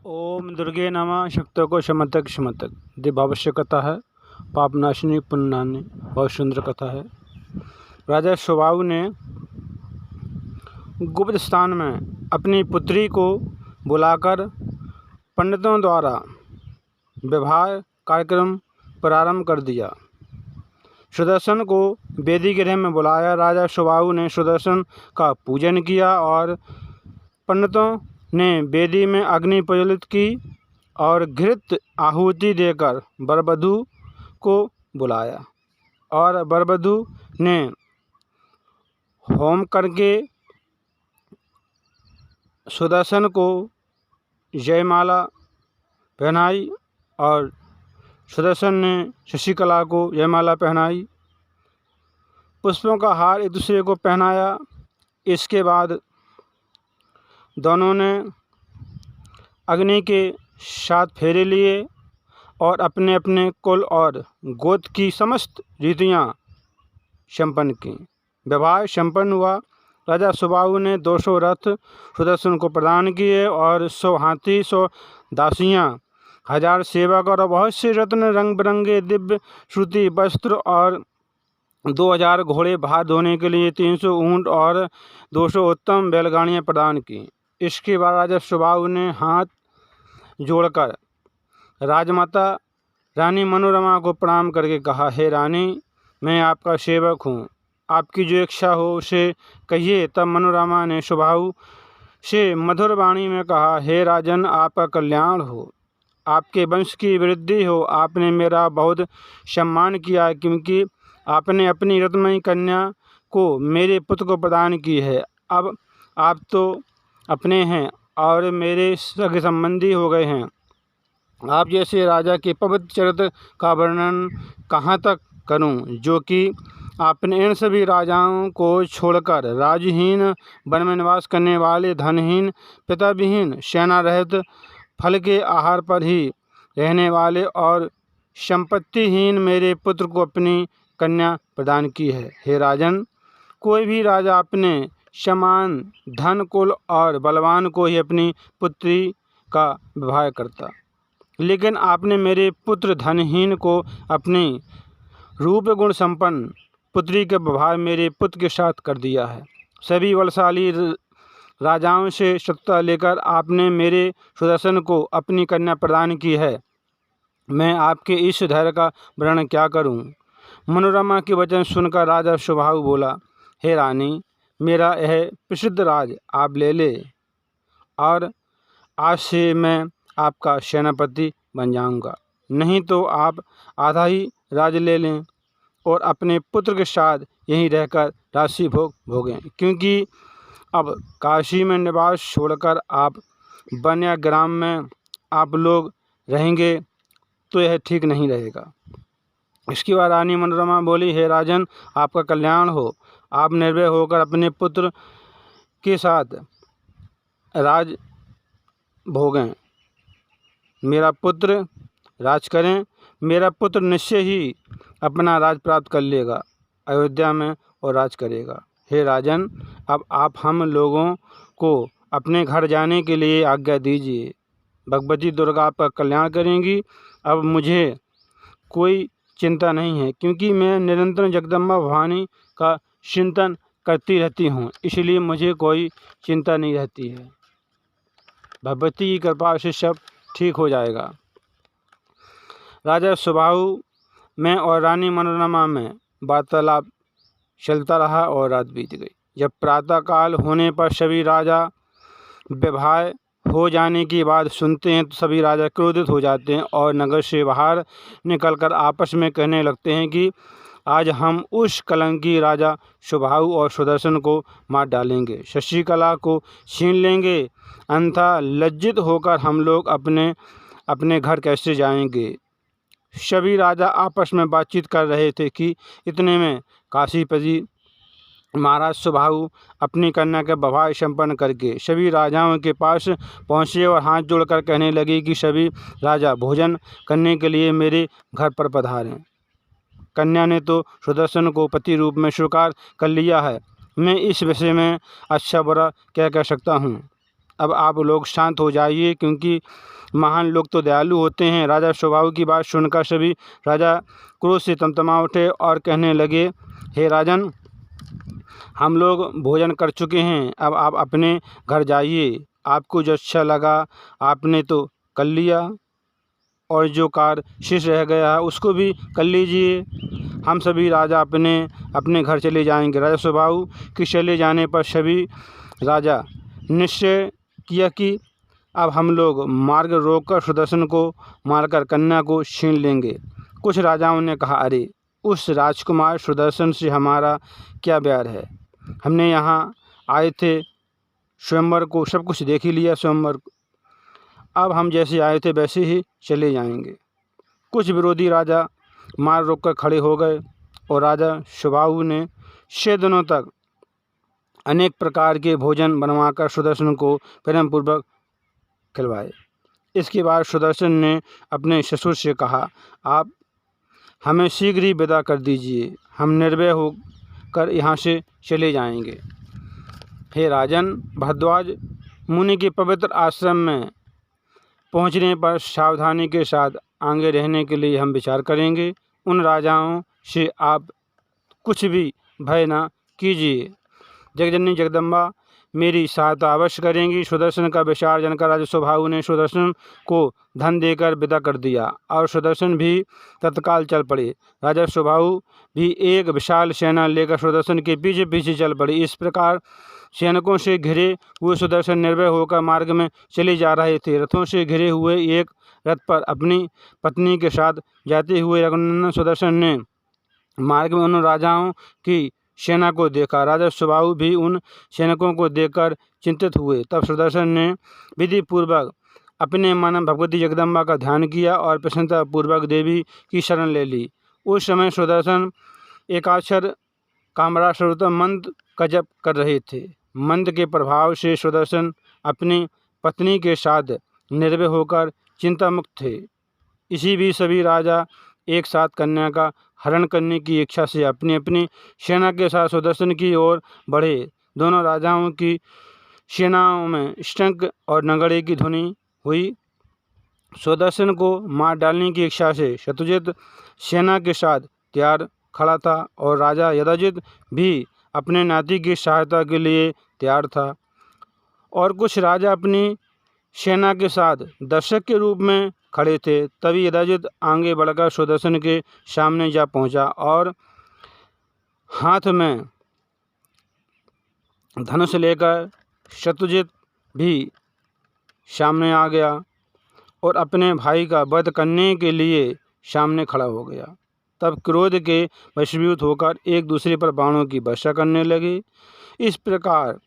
ओम दुर्गे नमः शक्तों को शमतक शमतक दि भविष्य कथा है। पापनाशिनी पुण्यनानी बहुत सुंदर कथा है। राजा सुबाहु ने गुप्त स्थान में अपनी पुत्री को बुलाकर पंडितों द्वारा विवाह कार्यक्रम प्रारंभ कर दिया। सुदर्शन को वेदी गृह में बुलाया। राजा सुबाहु ने सुदर्शन का पूजन किया और पंडितों ने वेदी में अग्नि प्रज्वलित की और घृत आहुति देकर वरवधू को बुलाया और वरवधू ने होम करके सुदर्शन को जयमाला पहनाई और सुदर्शन ने शशिकला को जयमाला पहनाई। पुष्पों का हार एक दूसरे को पहनाया। इसके बाद दोनों ने अग्नि के 7 फेरे लिए और अपने अपने कुल और गोत्र की समस्त रीतियां संपन्न की। विवाह संपन्न हुआ। राजा सुबाहु ने 200 रथ सुदर्शन को प्रदान किए और 100 हाथी, 100 दासियां, 1000 सेवक और बहुत से रत्न, रंग बिरंगे दिव्य श्रुति वस्त्र और 2000 घोड़े भार धोने के लिए 300 ऊंट और 200 उत्तम बैलगाड़ियां प्रदान की। इसके बाद राजा सुबाहु ने हाथ जोड़कर राजमाता रानी मनोरमा को प्रणाम करके कहा, हे रानी, मैं आपका सेवक हूँ, आपकी जो इच्छा हो उसे कहिए। तब मनोरमा ने सुबाहु से मधुर वाणी में कहा, हे राजन, आपका कल्याण हो, आपके वंश की वृद्धि हो। आपने मेरा बहुत सम्मान किया क्योंकि आपने अपनी रत्नमयी कन्या को मेरे पुत्र को प्रदान की है। अब आप तो अपने हैं और मेरे सगे संबंधी हो गए हैं। आप जैसे राजा के पवित्र चरित्र का वर्णन कहाँ तक करूं, जो कि आपने इन सभी राजाओं को छोड़कर राजहीन वन में निवास करने वाले, धनहीन, पिता विहीन, सेना रहित, फल के आहार पर ही रहने वाले और संपत्तिहीन मेरे पुत्र को अपनी कन्या प्रदान की है। हे राजन, कोई भी राजा अपने समान धन, कुल और बलवान को ही अपनी पुत्री का विवाह करता, लेकिन आपने मेरे पुत्र धनहीन को अपनी रूप गुण संपन्न पुत्री का विवाह मेरे पुत्र के साथ कर दिया है। सभी बलशाली राजाओं से सत्ता लेकर आपने मेरे सुदर्शन को अपनी कन्या प्रदान की है। मैं आपके इस धैर्य का वर्णन क्या करूं? मनोरमा के वचन सुनकर राजा सुबाहु बोला, हे रानी, मेरा यह प्रसिद्ध राज आप ले ले और आज से मैं आपका सेनापति बन जाऊंगा। नहीं तो आप आधा ही राज ले लें और अपने पुत्र के साथ यहीं रहकर राशि भोग भोगें, क्योंकि अब काशी में निवास छोड़कर आप वन या ग्राम में आप लोग रहेंगे तो यह ठीक नहीं रहेगा। इसके बाद रानी मनोरमा बोली, हे राजन, आपका कल्याण हो, आप निर्भय होकर अपने पुत्र के साथ राज भोगें, मेरा पुत्र राज करें। मेरा पुत्र निश्चय ही अपना राज प्राप्त कर लेगा अयोध्या में और राज करेगा। हे राजन, अब आप हम लोगों को अपने घर जाने के लिए आज्ञा दीजिए। भगवती दुर्गा आपका कल्याण करेंगी। अब मुझे कोई चिंता नहीं है क्योंकि मैं निरंतर जगदम्बा भवानी का चिंतन करती रहती हूँ, इसलिए मुझे कोई चिंता नहीं रहती है। भगवती की कृपा से सब ठीक हो जाएगा। राजा सुबाहु में और रानी मनोरमा में वार्तालाप चलता रहा और रात बीत गई। जब प्रातःकाल होने पर सभी राजा विवाह हो जाने की बात सुनते हैं तो सभी राजा क्रोधित हो जाते हैं और नगर से बाहर निकलकर आपस में कहने लगते हैं कि आज हम उस कलंकी राजा सुबाहु और सुदर्शन को मार डालेंगे, शशिकला को छीन लेंगे, अन्यथा लज्जित होकर हम लोग अपने अपने घर कैसे जाएंगे। सभी राजा आपस में बातचीत कर रहे थे कि इतने में काशीपति महाराज सुबाहु अपनी कन्या का विवाह संपन्न करके सभी राजाओं के पास पहुँचे और हाथ जोड़कर कहने लगे कि सभी राजा भोजन करने के लिए मेरे घर पर पधारें। कन्या ने तो सुदर्शन को पति रूप में स्वीकार कर लिया है, मैं इस विषय में अच्छा बुरा क्या कह सकता हूँ। अब आप लोग शांत हो जाइए, क्योंकि महान लोग तो दयालु होते हैं। राजा सुबाहु की बात सुनकर सभी राजा क्रोध से तमतमा उठे और कहने लगे, हे राजन, हम लोग भोजन कर चुके हैं, अब आप अपने घर जाइए। आपको जो अच्छा लगा आपने तो कर लिया, और जो कार्य शेष रह गया है उसको भी कर लीजिए। हम सभी राजा अपने अपने घर चले जाएंगे। राजा सुबाहु के चले जाने पर सभी राजा निश्चय किया कि अब हम लोग मार्ग रोककर सुदर्शन को मारकर कन्या को छीन लेंगे। कुछ राजाओं ने कहा, अरे उस राजकुमार सुदर्शन से हमारा क्या बैर है, हमने यहाँ आए थे स्वयंवर को, सब कुछ देख ही लिया स्वयंवर को, अब हम जैसे आए थे वैसे ही चले जाएंगे। कुछ विरोधी राजा मार रोक कर खड़े हो गए और राजा सुबाहु ने 6 दिनों तक अनेक प्रकार के भोजन बनवाकर सुदर्शन को प्रेम पूर्वक खिलवाए। इसके बाद सुदर्शन ने अपने ससुर से कहा, आप हमें शीघ्र ही विदा कर दीजिए, हम निर्भय होकर यहाँ से चले जाएंगे। हे राजन, भरद्वाज मुनि के पवित्र आश्रम में पहुँचने पर सावधानी के साथ आगे रहने के लिए हम विचार करेंगे। उन राजाओं से आप कुछ भी भय न कीजिए। जगजननी जगदम्बा मेरी सहायता अवश्य करेंगी। सुदर्शन का विचार जानकर राजा सुबाहु ने सुदर्शन को धन देकर विदा कर दिया और सुदर्शन भी तत्काल चल पड़े। राजा सुबाहु भी एक विशाल सेना लेकर सुदर्शन के पीछे पीछे चल पड़े। इस प्रकार सैनिकों से घिरे हुए सुदर्शन निर्भय होकर मार्ग में चले जा रहे थे। रथों से घिरे हुए एक रथ पर अपनी पत्नी के साथ जाते हुए रघुनंदन सुदर्शन ने मार्ग में उन राजाओं की सेना को देखा। राजा सुबाहु भी उन सैनिकों को देखकर चिंतित हुए। तब सुदर्शन ने विधि पूर्वक अपने मन भगवती जगदम्बा का ध्यान किया और प्रसन्नतापूर्वक देवी की शरण ले ली। उस समय सुदर्शन एकाक्षर कामरा सर्वोत्तम मंत्र का जप कर रहे थे। मंत्र के प्रभाव से सुदर्शन अपनी पत्नी के साथ निर्भय होकर चिंता मुक्त थे। इसी भी सभी राजा एक साथ कन्या का हरण करने की इच्छा से अपनी अपनी सेना के साथ सुदर्शन की ओर बढ़े। दोनों राजाओं की सेनाओं में शंख और नगाड़े की ध्वनि हुई। सुदर्शन को मार डालने की इच्छा से शत्रुजित सेना के साथ तैयार खड़ा था और राजा यदाजित भी अपने नाती की सहायता के लिए तैयार था। और कुछ राजा अपनी सेना के साथ दर्शक के रूप में खड़े थे। तभी यदाजित आगे बढ़कर सुदर्शन के सामने जा पहुंचा और हाथ में धनुष लेकर शत्रुजित भी सामने आ गया और अपने भाई का वध करने के लिए सामने खड़ा हो गया। तब क्रोध के वशीभूत होकर एक दूसरे पर बाणों की वर्षा करने लगे। इस प्रकार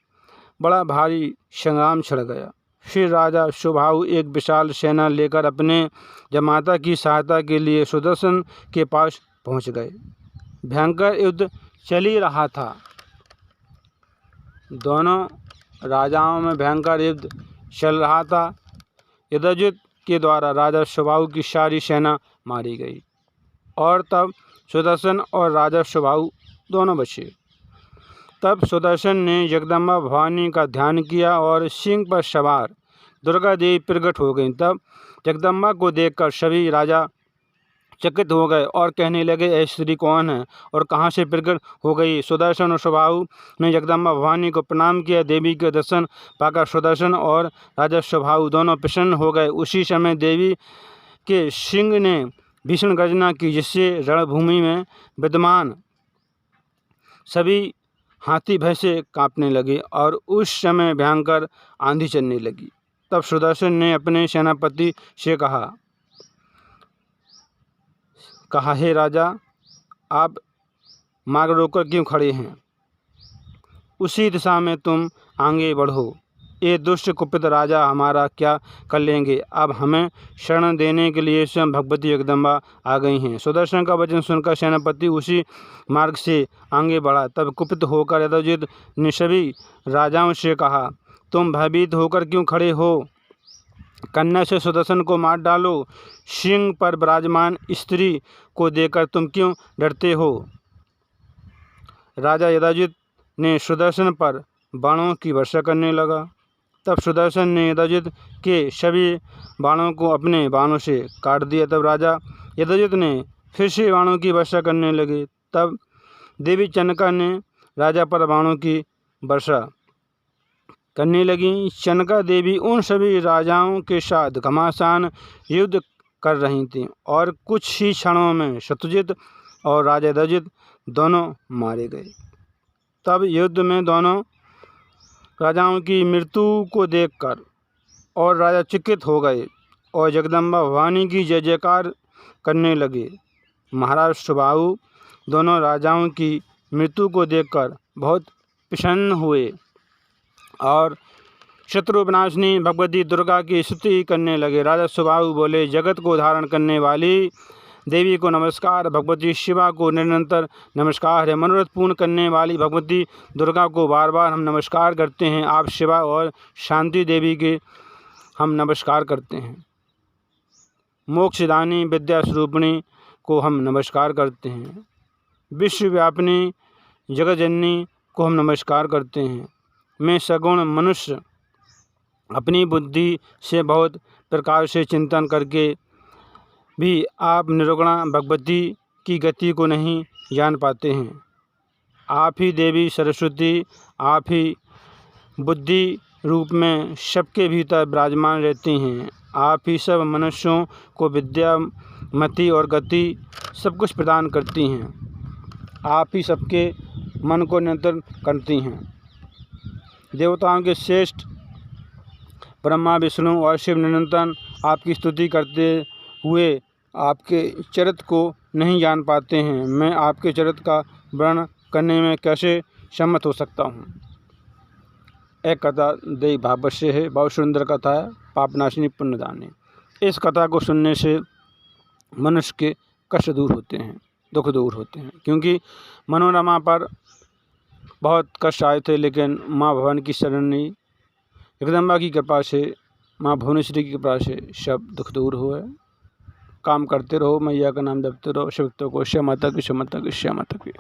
बड़ा भारी संग्राम छिड़ गया। फिर राजा सुबाहु एक विशाल सेना लेकर अपने जमाता की सहायता के लिए सुदर्शन के पास पहुंच गए। भयंकर युद्ध चल ही रहा था। दोनों राजाओं में भयंकर युद्ध चल रहा था। यदाजित के द्वारा राजा सुबाहु की सारी सेना मारी गई और तब सुदर्शन और राजा सुबाहु दोनों बचे। तब सुदर्शन ने जगदम्बा भवानी का ध्यान किया और सिंह पर सवार दुर्गा देवी प्रकट हो गईं। तब जगदम्बा को देखकर सभी राजा चकित हो गए और कहने लगे, ऐसी स्त्री कौन है और कहाँ से प्रकट हो गई। सुदर्शन और सुबाहु ने जगदम्बा भवानी को प्रणाम किया। देवी के दर्शन पाकर सुदर्शन और राजा सुबाहु दोनों प्रसन्न हो गए। उसी समय देवी के सिंह ने भीषण गर्जना की, जिससे रणभूमि में विद्यमान सभी हाथी भय से कांपने लगे और उस समय भयंकर आंधी चलने लगी। तब सुदर्शन ने अपने सेनापति से कहा, हे राजा, आप मार्ग रोककर क्यों खड़े हैं? उसी दिशा में तुम आगे बढ़ो। ये दुष्ट कुपित राजा हमारा क्या कर लेंगे? अब हमें शरण देने के लिए स्वयं भगवती जगदम्बा आ गई हैं। सुदर्शन का वचन सुनकर सेनापति उसी मार्ग से आगे बढ़ा। तब कुपित होकर यदाजित ने सभी राजाओं से कहा, तुम भयभीत होकर क्यों खड़े हो? कन्या से सुदर्शन को मार डालो। सिंह पर विराजमान स्त्री को देखकर तुम क्यों डरते हो? राजा यदाजित ने सुदर्शन पर बाणों की वर्षा करने लगा तब सुदर्शन ने यदुवंश के सभी बाणों को अपने बाणों से काट दिया। तब राजा यदुवंश ने फिर से बाणों की वर्षा करने लगे। तब देवी चनका ने राजा पर बाणों की वर्षा करने लगी। चनका देवी उन सभी राजाओं के साथ घमासान युद्ध कर रही थीं और कुछ ही क्षणों में शत्रुजित और राजा यदुवंश दोनों मारे गए। तब युद्ध में दोनों राजाओं की मृत्यु को देखकर और राजा चकित हो गए और जगदम्बा भवानी की जय जयकार करने लगे। महाराज सुबाहु दोनों राजाओं की मृत्यु को देखकर बहुत प्रसन्न हुए और शत्रु विनाशिनी भगवती दुर्गा की स्तुति करने लगे। राजा सुबाहु बोले, जगत को धारण करने वाली देवी को नमस्कार, भगवती शिवा को निरंतर नमस्कार है। मनोरथ पूर्ण करने वाली भगवती दुर्गा को बार बार हम नमस्कार करते हैं। आप शिवा और शांति देवी के हम नमस्कार करते हैं। मोक्षदानी विद्या स्वरूपिणी को हम नमस्कार करते हैं। विश्वव्यापिनी जगतजननी को हम नमस्कार करते हैं। मैं सगुण मनुष्य अपनी बुद्धि से बहुत प्रकार से चिंतन करके भी आप निर्गुणा भगवती की गति को नहीं जान पाते हैं। आप ही देवी सरस्वती, आप ही बुद्धि रूप में सबके भीतर विराजमान रहती हैं। आप ही सब मनुष्यों को विद्या, मति और गति सब कुछ प्रदान करती हैं। आप ही सबके मन को नियंत्रण करती हैं। देवताओं के श्रेष्ठ ब्रह्मा, विष्णु और शिव निरंतर आपकी स्तुति करते हुए आपके चरित्र को नहीं जान पाते हैं। मैं आपके चरित्र का वर्णन करने में कैसे सम्मत हो सकता हूँ। एक कथा देवी भागवत से है। बहुत सुंदर कथा है, पापनाशिनी पुण्यदानी। इस कथा को सुनने से मनुष्य के कष्ट दूर होते हैं, दुख दूर होते हैं। क्योंकि मनोरमा पर बहुत कष्ट आए थे, लेकिन माँ भवानी की शरण ली, जगदम्बा की कृपा से, माँ भुवनेश्वरी की कृपा से सब दुख दूर हुए। काम करते रहो, मैया का नाम जपते रहो। शिव भक्तों को श्याम माता की, श्याम माता की, श्याम माता की।